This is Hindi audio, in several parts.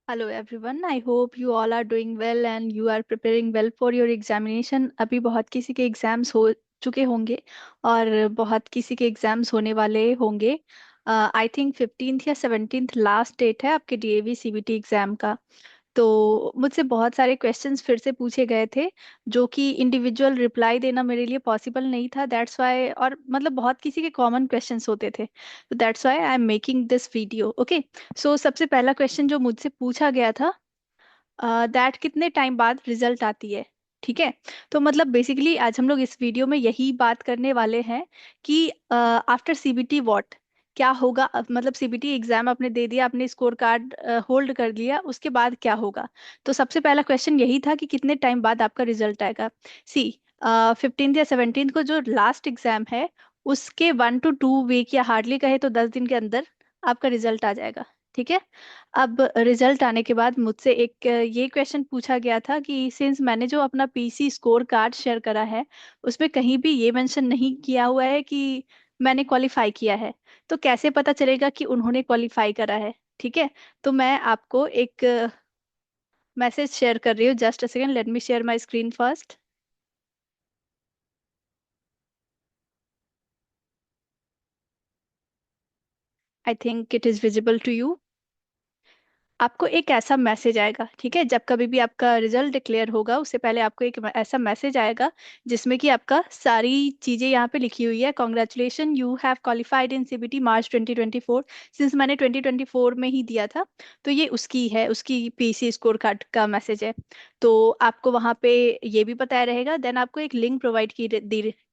Hello everyone, I hope you all are doing well and you are preparing well for your examination. अभी बहुत किसी के एग्जाम्स हो चुके होंगे और बहुत किसी के एग्जाम्स होने वाले होंगे। आई थिंक 15th या 17th लास्ट डेट है आपके डीएवी सीबीटी एग्जाम का। तो मुझसे बहुत सारे क्वेश्चंस फिर से पूछे गए थे जो कि इंडिविजुअल रिप्लाई देना मेरे लिए पॉसिबल नहीं था। दैट्स वाई, और मतलब बहुत किसी के कॉमन क्वेश्चंस होते थे, तो that's why I am making this video. Okay, so सबसे पहला क्वेश्चन जो मुझसे पूछा गया था, दैट कितने टाइम बाद रिजल्ट आती है। ठीक है, तो मतलब बेसिकली आज हम लोग इस वीडियो में यही बात करने वाले हैं कि आफ्टर सीबीटी व्हाट, क्या होगा। मतलब सीबीटी एग्जाम आपने दे दिया, आपने स्कोर कार्ड होल्ड कर लिया, उसके बाद क्या होगा। तो सबसे पहला क्वेश्चन यही था कि कितने टाइम बाद आपका रिजल्ट आएगा। सी 15th या 17th को जो लास्ट एग्जाम है, उसके 1 to 2 वीक या हार्डली कहे तो 10 दिन के अंदर आपका रिजल्ट आ जाएगा। ठीक है, अब रिजल्ट आने के बाद मुझसे एक ये क्वेश्चन पूछा गया था कि सिंस मैंने जो अपना पीसी स्कोर कार्ड शेयर करा है, उसमें कहीं भी ये मेंशन नहीं किया हुआ है कि मैंने क्वालिफाई किया है, तो कैसे पता चलेगा कि उन्होंने क्वालिफाई करा है। ठीक है, तो मैं आपको एक मैसेज शेयर कर रही हूँ। Just a second, let me share my screen first. I think it is visible to you. आपको एक ऐसा मैसेज आएगा, ठीक है, जब कभी भी आपका रिजल्ट डिक्लेयर होगा उससे पहले आपको एक ऐसा मैसेज आएगा जिसमें कि आपका सारी चीजें यहाँ पे लिखी हुई है। Congratulation, you have qualified in CBT March 2024। Since मैंने 2024 में ही दिया था, तो ये उसकी है, उसकी पीसी स्कोर कार्ड का मैसेज है। तो आपको वहाँ पे ये भी बताया रहेगा। देन आपको एक लिंक प्रोवाइड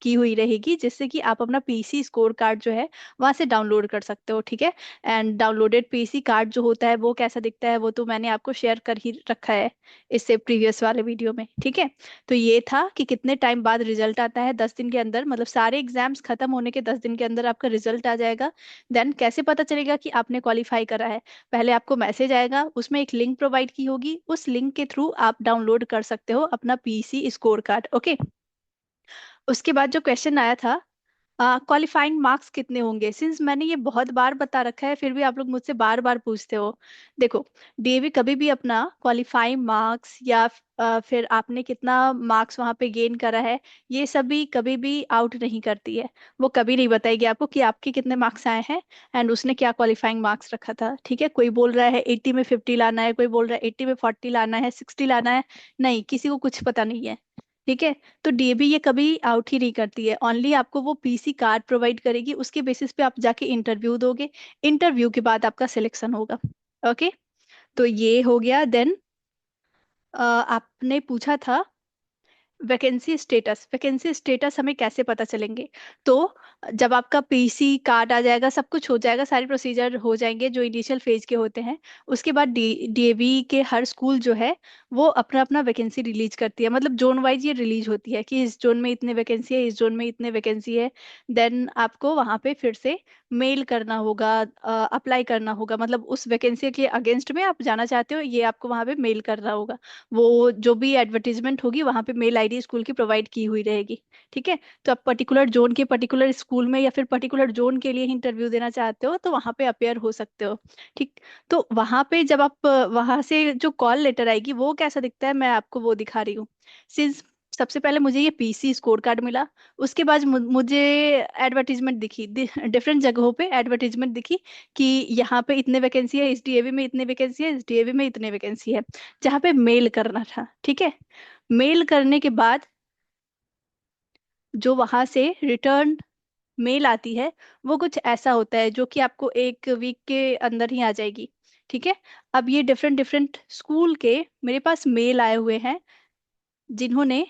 की हुई रहेगी जिससे कि आप अपना पीसी स्कोर कार्ड जो है वहाँ से डाउनलोड कर सकते हो। ठीक है, एंड डाउनलोडेड पीसी कार्ड जो होता है वो कैसा दिखता है वो तो मैंने आपको शेयर कर ही रखा है इससे प्रीवियस वाले वीडियो में। ठीक है, तो ये था कि कितने टाइम बाद रिजल्ट आता है। 10 दिन के अंदर, मतलब सारे एग्जाम्स खत्म होने के 10 दिन के अंदर आपका रिजल्ट आ जाएगा। देन कैसे पता चलेगा कि आपने क्वालिफाई करा है। पहले आपको मैसेज आएगा, उसमें एक लिंक प्रोवाइड की होगी, उस लिंक के थ्रू आप डाउनलोड कर सकते हो अपना पीसी स्कोर कार्ड। ओके, उसके बाद जो क्वेश्चन आया था, क्वालिफाइंग मार्क्स कितने होंगे। सिंस मैंने ये बहुत बार बता रखा है फिर भी आप लोग मुझसे बार बार पूछते हो। देखो, डीएवी कभी भी अपना क्वालिफाइंग मार्क्स या फिर आपने कितना मार्क्स वहाँ पे गेन करा है, ये सभी कभी भी आउट नहीं करती है। वो कभी नहीं बताएगी आपको कि आपके कितने मार्क्स आए हैं एंड उसने क्या क्वालिफाइंग मार्क्स रखा था। ठीक है, कोई बोल रहा है 80 में 50 लाना है, कोई बोल रहा है 80 में 40 लाना है, 60 लाना है। नहीं, किसी को कुछ पता नहीं है। ठीक है, तो डीएबी ये कभी आउट ही नहीं करती है। ओनली आपको वो पीसी कार्ड प्रोवाइड करेगी, उसके बेसिस पे आप जाके इंटरव्यू दोगे। इंटरव्यू के बाद आपका सिलेक्शन होगा। ओके, तो ये हो गया। देन आपने पूछा था वैकेंसी स्टेटस। वैकेंसी स्टेटस हमें कैसे पता चलेंगे। तो जब आपका पीसी कार्ड आ जाएगा, सब कुछ हो जाएगा, सारे प्रोसीजर हो जाएंगे जो इनिशियल फेज के होते हैं, उसके बाद डीएवी के हर स्कूल जो है वो अपना अपना वैकेंसी रिलीज करती है। मतलब जोन वाइज ये रिलीज होती है कि इस जोन में इतने वैकेंसी है, इस जोन में इतने वैकेंसी है। देन आपको वहाँ पे फिर से मेल करना होगा, अप्लाई करना होगा। मतलब उस वैकेंसी के अगेंस्ट में आप जाना चाहते हो, ये आपको वहाँ पे मेल करना होगा। वो जो भी एडवर्टीजमेंट होगी वहाँ पे मेल आईडी स्कूल की प्रोवाइड की हुई रहेगी। ठीक है, तो आप पर्टिकुलर जोन के पर्टिकुलर स्कूल में या फिर पर्टिकुलर जोन के लिए इंटरव्यू देना चाहते हो तो वहाँ पे अपेयर हो सकते हो। ठीक, तो वहाँ पे जब आप वहाँ से जो कॉल लेटर आएगी वो कैसा दिखता है मैं आपको वो दिखा रही हूँ। सिंस सबसे पहले मुझे ये पीसी स्कोर कार्ड मिला, उसके बाद मुझे एडवर्टीजमेंट दिखी, डिफरेंट जगहों पे एडवर्टीजमेंट दिखी कि यहाँ पे इतने वैकेंसी है, इस डीएवी में इतने वैकेंसी है, इस डीएवी में इतने वैकेंसी है, जहाँ पे मेल करना था। ठीक है, मेल करने के बाद जो वहां से रिटर्न मेल आती है वो कुछ ऐसा होता है जो कि आपको 1 वीक के अंदर ही आ जाएगी। ठीक है, अब ये डिफरेंट डिफरेंट स्कूल के मेरे पास मेल आए हुए हैं जिन्होंने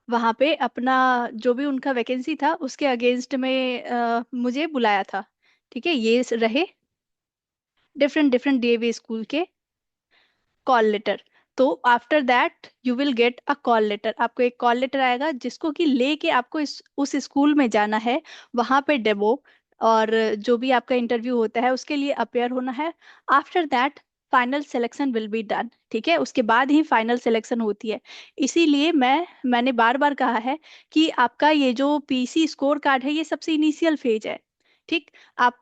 वहां पे अपना जो भी उनका वैकेंसी था उसके अगेंस्ट में मुझे बुलाया था। ठीक है, ये रहे डिफरेंट डिफरेंट डीएवी स्कूल के कॉल लेटर। तो after that you will get a call letter, आपको एक कॉल लेटर आएगा जिसको कि लेके आपको इस उस स्कूल में जाना है, वहां पे डेमो और जो भी आपका इंटरव्यू होता है उसके लिए अपेयर होना है। After that final selection will be done. ठीक है, उसके बाद ही फाइनल सिलेक्शन होती है। इसीलिए मैंने बार बार कहा है कि आपका ये जो पीसी स्कोर कार्ड है ये सबसे इनिशियल फेज है। ठीक। आप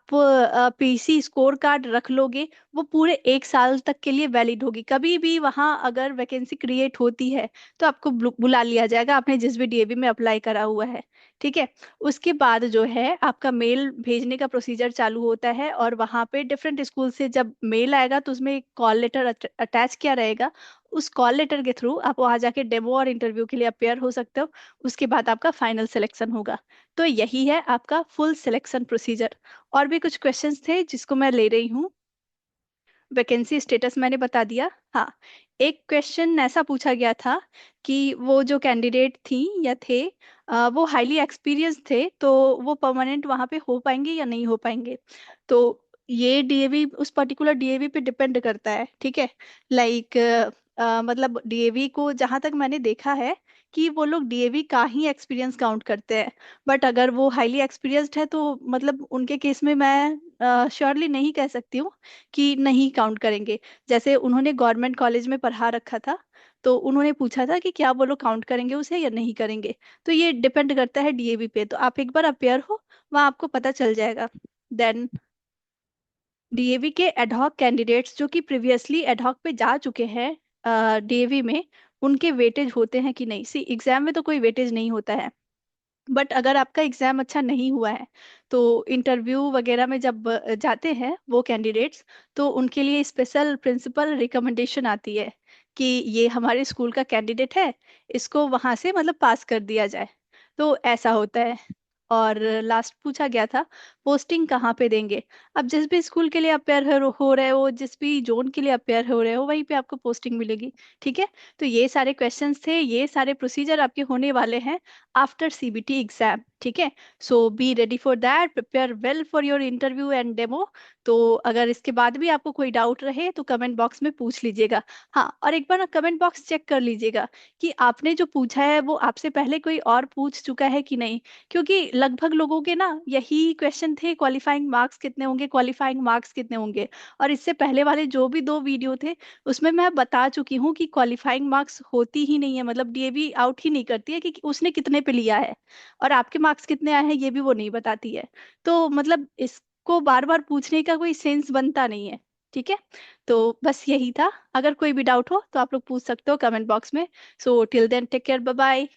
पीसी स्कोर कार्ड रख लोगे, वो पूरे 1 साल तक के लिए वैलिड होगी। कभी भी वहां अगर वैकेंसी क्रिएट होती है तो आपको बुला लिया जाएगा, आपने जिस भी डीएवी में अप्लाई करा हुआ है। ठीक है। उसके बाद जो है आपका मेल भेजने का प्रोसीजर चालू होता है, और वहां पे डिफरेंट स्कूल से जब मेल आएगा तो उसमें एक कॉल लेटर अटैच किया रहेगा। उस कॉल लेटर के थ्रू आप वहां जाके डेमो और इंटरव्यू के लिए अपेयर हो सकते हो। उसके बाद आपका फाइनल सिलेक्शन होगा। तो यही है आपका फुल सिलेक्शन प्रोसीजर। और भी कुछ क्वेश्चंस थे जिसको मैं ले रही हूँ। वैकेंसी स्टेटस मैंने बता दिया। हाँ, एक क्वेश्चन ऐसा पूछा गया था कि वो जो कैंडिडेट थी या थे, वो हाईली एक्सपीरियंस थे, तो वो परमानेंट वहाँ पे हो पाएंगे या नहीं हो पाएंगे। तो ये डीएवी उस पर्टिकुलर डीएवी पे डिपेंड करता है। ठीक है। लाइक मतलब डीएवी को जहाँ तक मैंने देखा है कि वो लोग डीएवी का ही एक्सपीरियंस काउंट करते हैं। बट अगर वो हाईली एक्सपीरियंस्ड है तो मतलब उनके केस में मैं श्योरली नहीं कह सकती हूँ कि नहीं काउंट करेंगे। जैसे उन्होंने गवर्नमेंट कॉलेज में पढ़ा रखा था, तो उन्होंने पूछा था कि क्या वो लोग काउंट करेंगे उसे या नहीं करेंगे। तो ये डिपेंड करता है डीएवी पे, तो आप एक बार अपेयर हो, वहाँ आपको पता चल जाएगा। देन डीएवी के एडहॉक कैंडिडेट्स जो कि प्रीवियसली एडहॉक पे जा चुके हैं डीएवी में, उनके वेटेज होते हैं कि नहीं। सी एग्जाम में तो कोई वेटेज नहीं होता है, बट अगर आपका एग्जाम अच्छा नहीं हुआ है तो इंटरव्यू वगैरह में जब जाते हैं वो कैंडिडेट्स, तो उनके लिए स्पेशल प्रिंसिपल रिकमेंडेशन आती है कि ये हमारे स्कूल का कैंडिडेट है, इसको वहां से मतलब पास कर दिया जाए। तो ऐसा होता है। और लास्ट पूछा गया था पोस्टिंग कहाँ पे देंगे। अब जिस भी स्कूल के लिए अपेयर हो रहे हो, जिस भी जोन के लिए अपेयर हो रहे हो, वहीं पे आपको पोस्टिंग मिलेगी। ठीक है। तो ये सारे क्वेश्चंस थे, ये सारे प्रोसीजर आपके होने वाले हैं आफ्टर सीबीटी एग्जाम। ठीक है। So be ready for that, prepare well for your interview and demo. तो अगर इसके बाद भी आपको कोई डाउट रहे तो कमेंट बॉक्स में पूछ लीजिएगा। हाँ, और एक बार ना कमेंट बॉक्स चेक कर लीजिएगा कि आपने जो पूछा है वो आपसे पहले कोई और पूछ चुका है कि नहीं। क्योंकि लगभग लोगों के ना यही क्वेश्चन थे, क्वालिफाइंग मार्क्स कितने होंगे, क्वालिफाइंग मार्क्स कितने होंगे। और इससे पहले वाले जो भी 2 वीडियो थे उसमें मैं बता चुकी हूँ कि क्वालिफाइंग मार्क्स होती ही नहीं है, मतलब डीएवी आउट ही नहीं करती है कि उसने कितने पे लिया है। और आपके मार्क्स कितने आए हैं ये भी वो नहीं बताती है। तो मतलब इसको बार बार पूछने का कोई सेंस बनता नहीं है। ठीक है। तो बस यही था। अगर कोई भी डाउट हो तो आप लोग पूछ सकते हो कमेंट बॉक्स में। So till then take care, bye bye.